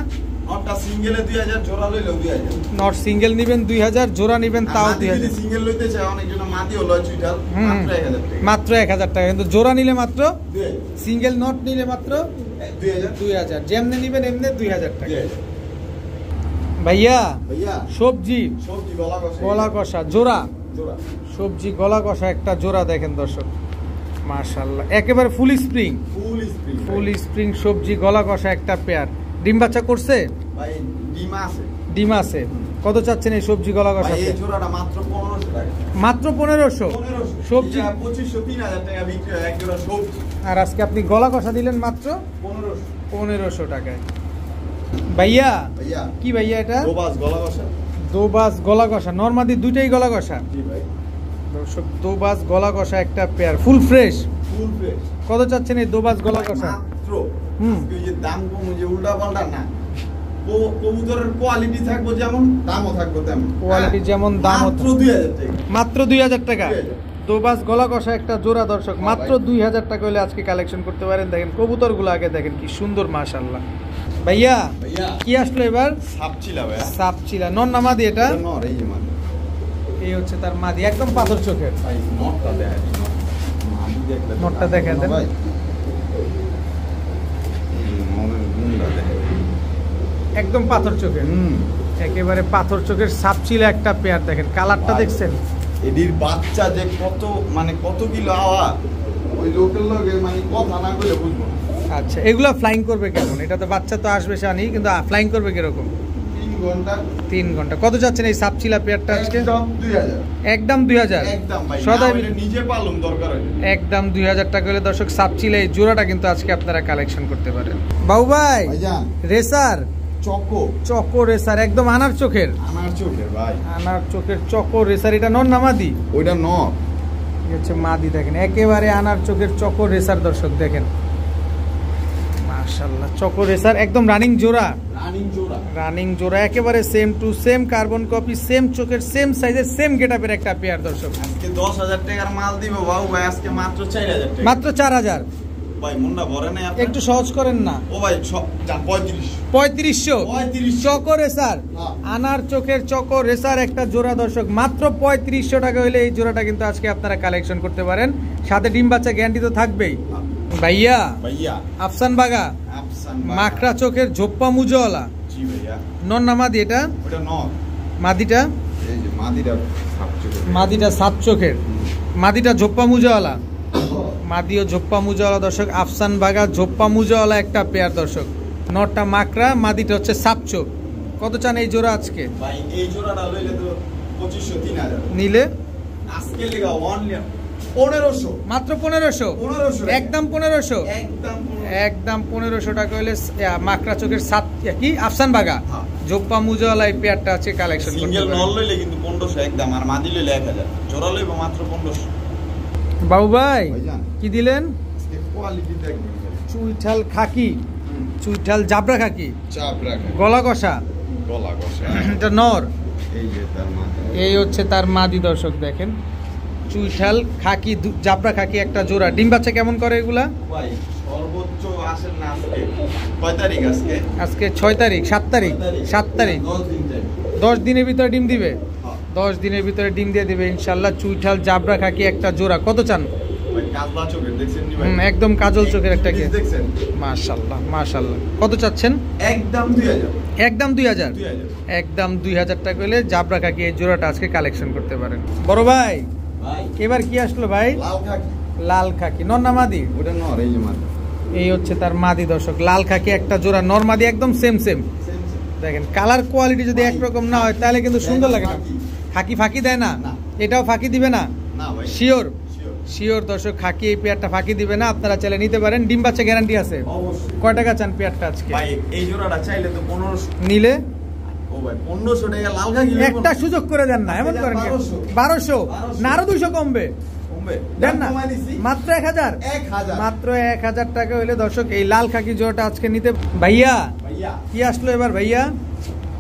নটটা সিঙ্গেলে 2000, জোড়া লইলেও 2000। নট সিঙ্গেল নিবেন 2000, জোড়া নিবেন তাও মাদি যদি 2000। সিঙ্গেল লইতে চায় অনেকজন মাদিও লয় চুইঠাল, মাত্র 1000 টাকা। মাত্র 1000 টাকা, কিন্তু জোড়া নিলে মাত্র 2000, সিঙ্গেল নট নিলে মাত্র 2000, 2000। যেমনি নিবেন এমনি 2000 টাকা। 2000। ভাইয়া ভাইয়া সবজি সবজি গলা কষা, গলা কষা জোড়া, জোড়া সবজি গলা কষা একটা জোড়া দেখেন দর্শক, মাশাআল্লাহ একেবারে ফুল স্প্রিং, ফুল স্প্রিং সবজি গলা কষা একটা পেয়ার। ডিম বাচ্চা করছে? ভাই ডিম আছে, ডিম আছে। কত চাচ্ছেন এই সবজি গলা কষা? ভাই এই জোড়াটা মাত্র 1500 টাকা। মাত্র 1500। 1500 সবজি 2500 3000 টাকা বিক্রি হয় এক জোড়া সবজি। আর আজকে আপনি গলা কষা দিলেন মাত্র 1500 টাকায়। ভাইয়া ভাইয়া কি ভাইয়া এটা? দোবাস গলা কষা। দোবাস গলা কষা, নরমাদি দুইটাই গলা কষা। জি ভাই দর্শক দোবাস গলা কষা একটা pair, full fresh. Full fresh. কত চাচ্ছেন এই দোবাস গলা কষা? মাত্র হুম। আজকে ওই যে দাম কম, যে উল্টা পাল্টা না, কবুতরের কোয়ালিটি থাকবো যেমন দামও থাকবো তেমন। কোয়ালিটি যেমন দামও মাত্র 2000 টাকা। মাত্র 2000 টাকা। 2000 দোবাস গলা কষা একটা জোড়া দর্শক, মাত্র 2000 টাকা হলে আজকে কালেকশন করতে পারেন। দেখেন কবুতরগুলো আগে দেখেন কি সুন্দর, মাশাআল্লাহ। ভাইয়া ভাইয়া কি আসলো এবার? সাপ ছিলা ভাইয়া, সাপ চিলা নর না মাদি এটা? নর এই যে মাদি। এই হচ্ছে তার মাদি, একদম পাথর চোখের। ভাই নটটা দেখেন, মাদি দেখলে তো নটটা দেখেন দেন। ভাই নরের গুণটা দেখেন, একদম পাথর চোখের, একেবারে পাথর চোখের সাপ চিলা একটা পেয়ার। দেখেন কালারটা দেখছেন? এদির বাচ্চা যে কত মানে কত কিলো আওয়া, ওই লোকের লগে মানে কথা না বলে বুঝবো না। আচ্ছা এগুলা ফ্লাইং করবে কেমন? এটা তো বাচ্চা তো আসবে শানি, কিন্তু ফ্লাইং করবে কিরকম? 3 ঘন্টা। 3 ঘন্টা। কত যাচ্ছেন এই সাপ চিলা পেয়ারটা আজকে? একদম 2000। একদম 2000। একদম ভাই, সদাই না হলে নিজে পালন দরকার হয়। একদম 2000 টাকা হলে দর্শক সাপ চিলা এই জোড়াটা কিন্তু আজকে আপনারা কালেকশন করতে পারেন। বাবু ভাই ভাইজান রেসার চকো, চকো রেসার, একদম আনার চোখের, আমার চোখের ভাই, আনার চোখের চকো রেসার। এটা নর না মাদি? ওইটা নর, এই হচ্ছে মাদি। দেখেন একেবারে আনার চোখের চকো রেসার দর্শক, দেখেন মাশাআল্লাহ চকো রেসার একদম রানিং জোড়া, রানিং জোড়া, রানিং জোড়া একেবারে same to same carbon copy, same চোখের, সেম সাইজের, সেম গেটআপের একটা পেয়ার দর্শক। আজকে 10000 টাকার মাল দিব বাবু ভাই, আজকে মাত্র 4000 টাকা। মাত্র 4000। ভাই মুন্ডা ভরে নাই আপনার? একটু সহজ করেন না। ও ভাই জান 3500 3500 চকো রেসার, হ্যাঁ। আনার চোখের চকো রেসার একটা জোড়া দর্শক, মাত্র 3500 টাকা হলে এই জোড়াটা কিন্তু আজকে আপনারা কালেকশন করতে পারেন। সাথে ডিম বাচ্চা গ্যারান্টি তো থাকবেই। ভাইয়া ভাইয়া আফসান বাগা আফসান মাকড়া চোখের ঝোপ্পা মুজওয়ালা, জি ভাইয়া নর না মাদি এটা? ওটা নর, মাদিটা? এই যে মাদিটা সাপ চোখের, মাদিটা সাত চোখের, মাদিটা ঝোপ্পা মুজওয়ালা, মাদিও ঝোপ্পা মুজওয়ালা দর্শক। আফসান বাগা ঝোপ্পা মুজওয়ালা একটা পেয়ার দর্শক, নরটা মাকড়া, মাদিটা হচ্ছে সাপ চোখ। কত চান এই জোড়া আজকে? ভাই এই জোড়াটা লইলে তো 2500 3000, নিলে আজকে লেগা অনলি 1500, মাত্র 1500। 1500 একদম 1500। একদম একদম 1500 টাকা হলে মাকড়া চোখের সাত কি আফসান বাগা হ্যাঁ। ঝোপ্পা মুজওয়ালা এই পেয়ারটা আছে কালেকশন করতে সিঙ্গেল নর পারেন। লইলে কিন্তু 1500 একদম, আর মাদি লইলে 1000, জোড়া লইব মাত্র 1500। বাবু ভাই ভাইজান কি দিলেন? আজকে কোয়ালিটি দেখবেন, চুইঠাল খাকি, চুইঠাল জাবরা খাকি, চাপ রাখা, গলা কষা, গলা কষা, এটা নর। এই যে তার মাথা, এই হচ্ছে তার মাদি দর্শক, দেখেন চুইঠাল খাকি জাবরা খাকি একটা জোড়া। ডিম বাচ্চা কেমন করে এগুলা? ভাই সর্বোচ্চ আসেন না আজকে কয় তারিখ? আজকে আজকে 6 তারিখ, 7 তারিখ, 7 তারিখ। 10 দিন টাইম। 10 দিনের ভিতরে ডিম দিবে, হ্যাঁ 10 দিনের ভিতরে ডিম দিয়ে দিবে ইনশাল্লাহ। চুইঠাল জাবরা খাকি একটা জোড়া। কত চান? ভাই কাজলা চোখের দেখছেন নি ভাই? একদম কাজল চোখের একটা কে, দেখছেন? মাশাআল্লাহ মাশাআল্লাহ। কত চাচ্ছেন? একদম 2000, একদম 2000। 2000 একদম 2000 টাকা হলে জাবরা খাকি এই জোড়াটা আজকে কালেকশন করতে পারেন। বড় ভাই ভাই এবার কি আসলো ভাই? লাল খাকি, লাল খাকি, নর না মাদি? ওটা নর, এই যে মাদি, এই হচ্ছে তার মাদি দর্শক, লাল খাকি একটা জোড়া, নর মাদি একদম সেম সেম। দেখেন কালার কোয়ালিটি যদি একরকম না হয় তাহলে কিন্তু সুন্দর লাগে না। খাকি ফাঁকি দেয় না? না। এটাও ফাঁকি দিবে না? না ভাই শিওর? শিওর শিওর দর্শক, খাকি এই পেয়ারটা ফাঁকি দিবে না, আপনারা চাইলে নিতে পারেন। ডিম বাচ্চা গ্যারান্টি আছে। অবশ্যই। কয় টাকা চান পেয়ারটা আজকে? ভাই এই জোড়াটা চাইলে তো 1500, নিলে ও ভাই 1500 টাকা লাল খাকি একটা সুযোগ করে দেন না, এমন করেন কেন? 1200 না আরো 200 কমবে? কমবে হবে দেন না কমাই দিছি মাত্র 1000 1000 মাত্র 1000 টাকা হইলে দর্শক এই লাল খাকি জোড়াটা আজকে নিতে ভাইয়া ভাইয়া কি আসলো এবার ভাইয়া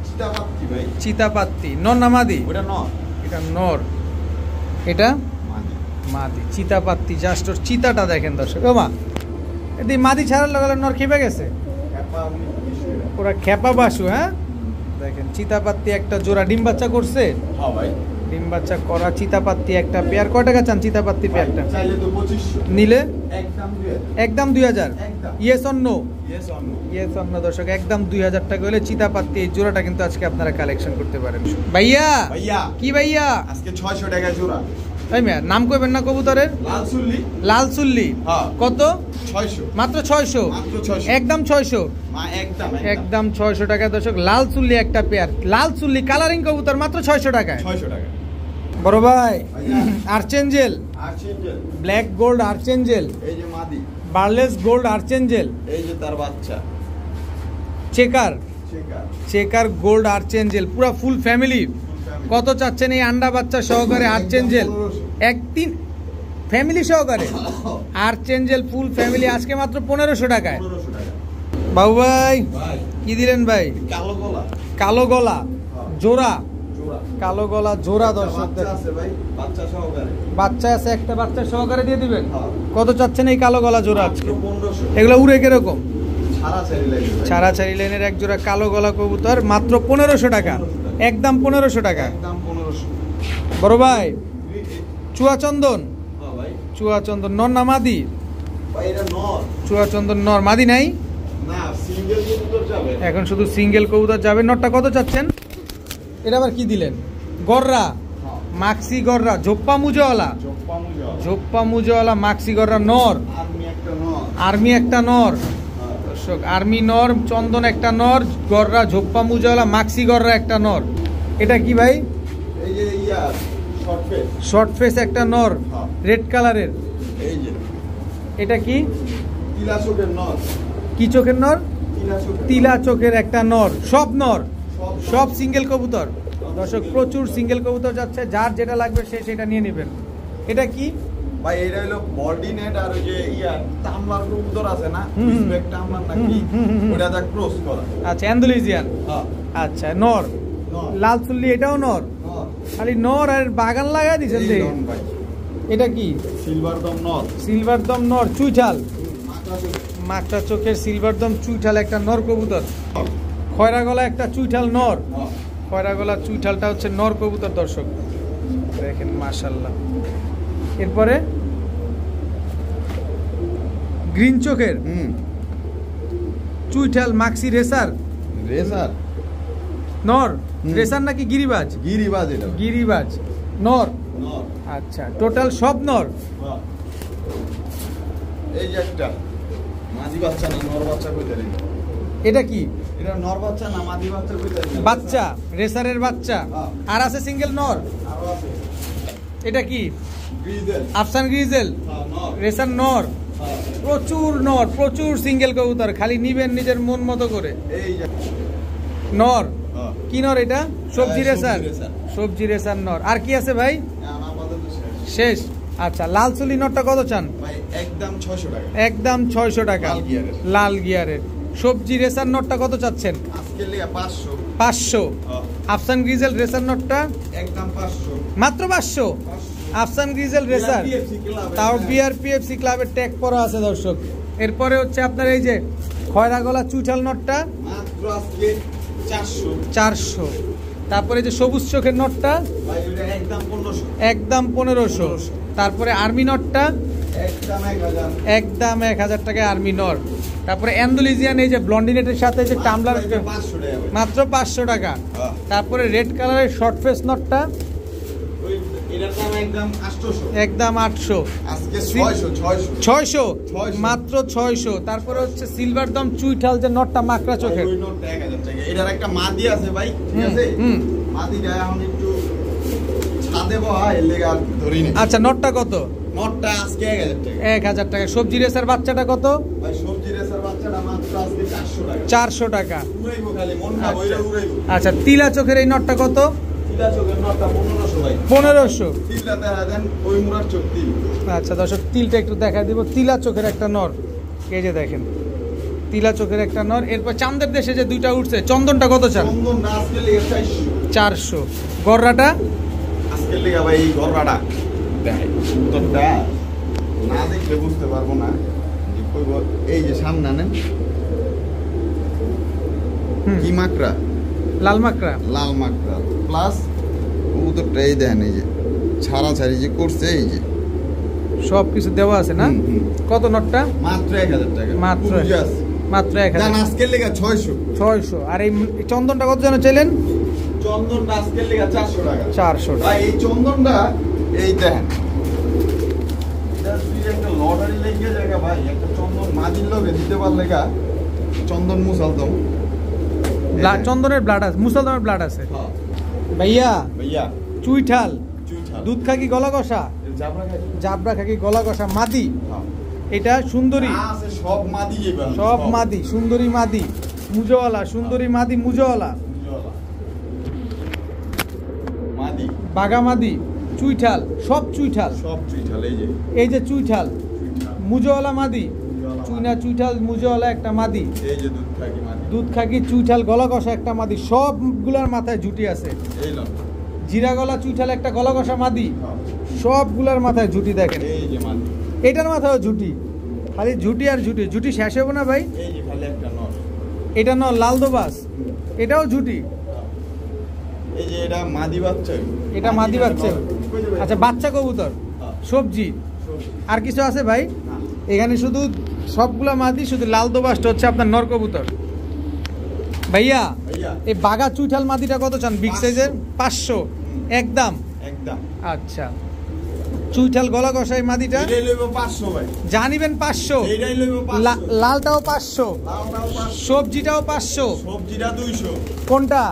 চিতাপাত্তি ভাই চিতাপাত্তি নর না মাদি ওটা ন এটা নর এটা মাদি মাদি চিতাপাত্তি জাস্ট ওর চিতাটা দেখেন দর্শক ও মা এদি মাদি ছাড়ার লাগালে নর খেপে গেছে ক্যাপা উনি পুরা খেপা বাসু হ্যাঁ দেখেন চিতাপাত্তি একটা জোড়া ডিম বাচ্চা করছে হ্যাঁ ভাই ডিম বাচ্চা করা চিতাপাত্তি একটা পেয়ার কয় টাকা চান চিতাপাত্তি পেয়ারটা চাইলে তো 2500 নিলে একদম 2000 একদম 2000 একদম yes or no yes or no yes or no দর্শক একদম 2000 টাকা হলে চিতাপাত্তি এই জোড়াটা কিন্তু আজকে আপনারা কালেকশন করতে পারেন ভাইয়া ভাইয়া কি ভাইয়া আজকে 600 টাকা জোড়া তাই মিয়া নাম কইবেন না কবুতরের লাল চুল্লি লাল চুল্লি হ্যাঁ কত 600 মাত্র 600 মাত্র 600 একদম 600 মা একদম একদম 600 টাকা দর্শক লাল চুল্লি একটা পেয়ার লাল চুল্লি কালারিং কবুতর মাত্র 600 টাকায় 600 টাকা বড় ভাই ভাইয়া archangel archangel black gold archangel এই যে মাদি বার্লেস গোল্ড আর্চেঞ্জেল এই যে তার বাচ্চা checker checker checker gold archangel পুরা ফুল ফ্যামিলি কত চাচ্ছেন এই আন্ডা বাচ্চা সহকারে আর্চেঞ্জেল একদিন ফ্যামিলি সহকারে আর্চেঞ্জেল ফুল ফ্যামিলি আজকে মাত্র 1500 টাকায় 1500 টাকা বাবু ভাই ভাই কি দিলেন ভাই কালো গলা কালো গলা জোড়া জোড়া কালো গলা জোড়া দর্শক বাচ্চা আছে ভাই বাচ্চা সহকারে বাচ্চা আছে একটা বাচ্চা সহকারে দিয়ে দিবেন হ্যাঁ। কত চাচ্ছেন এই কালো গলা জোড়া আজকে 1500 এগুলো উড়ে কিরকম ছাড়া চাই লাগে ছাড়াছাড়ি লাইনের এক জোড়া কালো গলা কবুতর মাত্র 1500 টাকা একদম 1500 টাকা একদম 1500 বড় ভাই চুয়াচন্দন হ্যাঁ ভাই চুয়াচন্দন নর না মাদি ভাই এটা নর চুয়াচন্দন নর মাদি নাই না সিঙ্গেল কবুতর যাবে এখন শুধু সিঙ্গেল কবুতর যাবে নরটা কত চাচ্ছেন এটা আবার কি দিলেন গররা হ্যাঁ মাক্সি গররা ঝোপ্পা মুজওয়ালা জপ্পা মুজা ঝোপ্পা মুজওয়ালা মাক্সি গররা নর আর্মি একটা নর আর্মি একটা নর হ্যাঁ দর্শক আর্মি নর চন্দন একটা নর গররা ঝোপ্পা মুজওয়ালা মাক্সি গররা একটা নর এটা কি ভাই এই যে ইয়া শর্ট ফেস শর্ট ফেস একটা নর হ্যাঁ। রেড কালারের এই যে এটা কি তিলা চোখের নর কি চোখের নর তিলা চোখের তিলা চোখের একটা নর সব নর সব সব সিঙ্গেল কবুতর দর্শক প্রচুর সিঙ্গেল কবুতর যাচ্ছে যার যেটা লাগবে সে সেটা নিয়ে নেবেন এটা কি ভাই এটা হলো বডি নেট আর ওই যে ইয়া তামলার কবুতর আছে না হুম। উজবেক তামলার নাকি হুম। ওটা দা ক্রস করা আচ্ছা অ্যান্ডালুইজিয়ান হ্যাঁ আচ্ছা নর নর লাল চুল্লি এটাও নর নর খালি নর আর বাগান লাগাই দিয়েছেন এই দেখ লন ভাই এটা কি সিলভার দম নর সিলভার দম নর চুইঠাল মাথা চোখ মাকড়া চোখের সিলভার দম চুইঠাল একটা নর কবুতর খয়রা গলা একটা চুইঠাল নর হ্যাঁ খয়রা গলা চুইঠালটা হচ্ছে নর কবুতর দর্শক দেখেন মাশাল্লাহ এরপরে গ্রিন চোখের হুম চুইঠাল মাক্সি রেসার রেসার নর হুম। রেসার নাকি গিরিবাজ গিরিবাজ এটা গিরিবাজ নর নর আচ্ছা টোটাল সব নর হ্যাঁ এই যে একটা মাঝি বাচ্চা না নর বাচ্চা কইতে রে এটা কি এটা নর বাচ্চা না মাদি বাচ্চা কইতে রে বাচ্চা রেসারের বাচ্চা হ্যাঁ। আর আছে সিঙ্গেল নর আরো আছে এটা কি গ্রিজেল আফসান গ্রিজেল হ্যাঁ নর রেসার নর হ্যাঁ প্রচুর নর প্রচুর সিঙ্গেল কবুতর খালি নিবেন নিজের মন মতো করে এই যে নর হ্যাঁ কি নর এটা সবজি সবজি রেসার রেসার। সবজি রেসার নর আর কি আছে ভাই এখন আপাতত শেষ শেষ আচ্ছা লাল চুলি নরটা কত চান ভাই একদম 600 টাকা একদম 600 টাকা লাল গিয়ারের। লাল গিয়ারের সবজি রেসার নটটা কত চাচ্ছেন আজকে লিয়া 500 500 হ্যাঁ আফসান গ্রিজেল রেসার নটটা একদম 500 মাত্র 500 আফসান গ্রিজেল রেসার BFC ক্লাব তাও বিআরপিএফসি ক্লাবের ট্যাগ পরা আছে দর্শক এরপরে হচ্ছে আপনার এই যে খয়রা গলা চুইঠাল নটটা মাত্র আজকে 400 400 তারপরে এই যে সবুজ চোখের নটটা ভাই এটা একদম 1500 একদম 1500 তারপরে আর্মি নটটা একদম 1000 একদম 1000 টাকায় আর্মি নট তারপরে অ্যান্ডালুইজিয়ান এই যে ব্লন্ডিনেটের সাথে যে টামলার 500 টাকা ভাই মাত্র 500 টাকা হ্যাঁ তারপরে রেড কালারের শর্ট ফেস নটটা ওই এটার দাম একদম 800 একদম 800 আজকে সি- 600 600 মাত্র 600 তারপরে হচ্ছে সিলভার দম চুইঠাল যে নটটা মাকড়া চোখের ওই নোটটা 1000 টাকা এটার একটা মাদি আছে ভাই ঠিক হুম, আছে হুম। মাদিটা এখন একটু ছাদে বহা এর লেগে আর ধরি না আচ্ছা নটটা কত নোটটা আজকে 1000 টাকা 1000 টাকা সবজি রেসার বাচ্চাটা কত ভাই সবজি রেসার বাচ্চাটা মাত্র আজকে 400 টাকা 400 টাকা উড়াইবো খালি মন না আচ্ছা। বইরা উড়াইবো আচ্ছা তিলা চোখের এই নটটা কত তিলা চোখের নটটা 1500 ভাই। 1500। তিলটা দেখা দেন ওই মুরার চোখ তিল। আচ্ছা দর্শক, তিলটা একটু দেখা দিব। তিলা চোখের একটা নর, এই যে দেখেন তিলা চোখের একটা নর। এরপর চাঁদের দেশে যে দুইটা উঠছে, চন্দনটা কত চান? চন্দন না আজকে লেগে 400। 400। গররাটা আজকে লেগে ভাই এই গররাটা দেখাই উত্তরটা না দেখলে বুঝতে পারবো না যে কই এই যে সামনে আনেন কি মাকড়া, লাল মাকড়া। লাল মাকড়া প্লাস উত্তরটা এই দেখেন, এই যে ছাড়াছাড়ি যে করছে, এই যে সব কিছু দেওয়া আছে না? কত নটটা? মাত্র 1000 টাকা। মাত্র 1000। জান আজকে লেগে 600। 600। আর এই চন্দনটা কত যেন চাইলেন? চন্দনটা আজকে লেগে 400 টাকা। 400 টাকা। ভাই এই চন্দনটা এই দেখেন, এটা দুই একটা লটারি লেগে জায়গা ভাই, একটা চন্দন মাদির লগে দিতে পারলে গা চন্দন মুসালদম। চন্দনের ব্লাড আছে, মুসলমানের ব্লাড আছে। হ্যাঁ ভাইয়া ভাইয়া চুইঠাল, চুইঠাল দুধ খাকি গলা কষা, জাবরা খাই। জাবরা খাকি গলা কষা মাদি। হ্যাঁ এটা সুন্দরী, আছে সব মাদি যেবা সব মাদি, সুন্দরী মাদি মুজোওয়ালা, সুন্দরী মাদি মুজোওয়ালা, মাদি বাগা মাদি, চুইঠাল, সব চুইঠাল। সব চুইঠাল এই যে এই যে চুইঠাল, চুইঠাল মুজোওয়ালা মাদি, মুজোওয়ালা চুইনা চুইঠাল মুজোওয়ালা একটা মাদি, এই যে দুধ থাকি মাদি, দুধ খাকি চুইঠাল গলা কষা একটা মাদি, সবগুলার মাথায় ঝুটি আছে। এই লন জিরা গলা চুইঠাল একটা গলা কষা মাদি, হ্যাঁ, সবগুলার মাথায় ঝুটি দেখেন। এই যে মাদি, এটার মাথায়ও ঝুটি, খালি ঝুটি আর ঝুটি। ঝুটি শেষ হবে না ভাই? এই যে খালি একটা নর। এটা ন লাল দোবাস, এটাও ঝুটি। এই যে এটা মাদি বাচ্চা, এটা মাদি বাচ্চা। কই যাবে? আচ্ছা, বাচ্চা কবুতর, হ্যাঁ, সবজি, সবজি। আর কিছু আছে ভাই? না, এখানে শুধু সবগুলা মাদি, শুধু লাল দোবাসটা হচ্ছে আপনার নর কবুতর। ভাইয়া ভাইয়া এই বাগা চুইঠাল মাদিটা কত চান? বিগ 500 সাইজের 500 একদম। একদম। আচ্ছা, চুইঠাল গলা কষাই মাদিটা এটাই লইব 500 ভাই। জানিবেন 500। এইটাই লইব 500। লালটাও 500, লাউটাও 500, সবজিটাও 500। সবজিটা 200। কোনটা?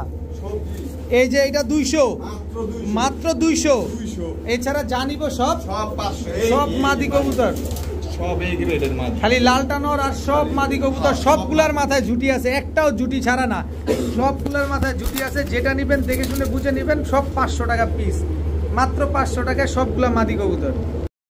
সবজি এই যে এটা 200, মাত্র 200। মাত্র 200। 200 এছাড়া জানিব সব সব 500। এই সব এই মাদি যে কবুতর, সব এই গ্রেডের মাদি। খালি লালটা নর আর সব মাদি কবুতর। হ্যাঁ, সবগুলার মাথায় ঝুটি আছে, একটাও ঝুটি ছাড়া না, সবগুলার মাথায় ঝুটি আছে। যেটা নিবেন দেখে শুনে বুঝে নিবেন। সব 500 টাকা পিস, মাত্র 500 টাকায় সবগুলা মাদি কবুতর।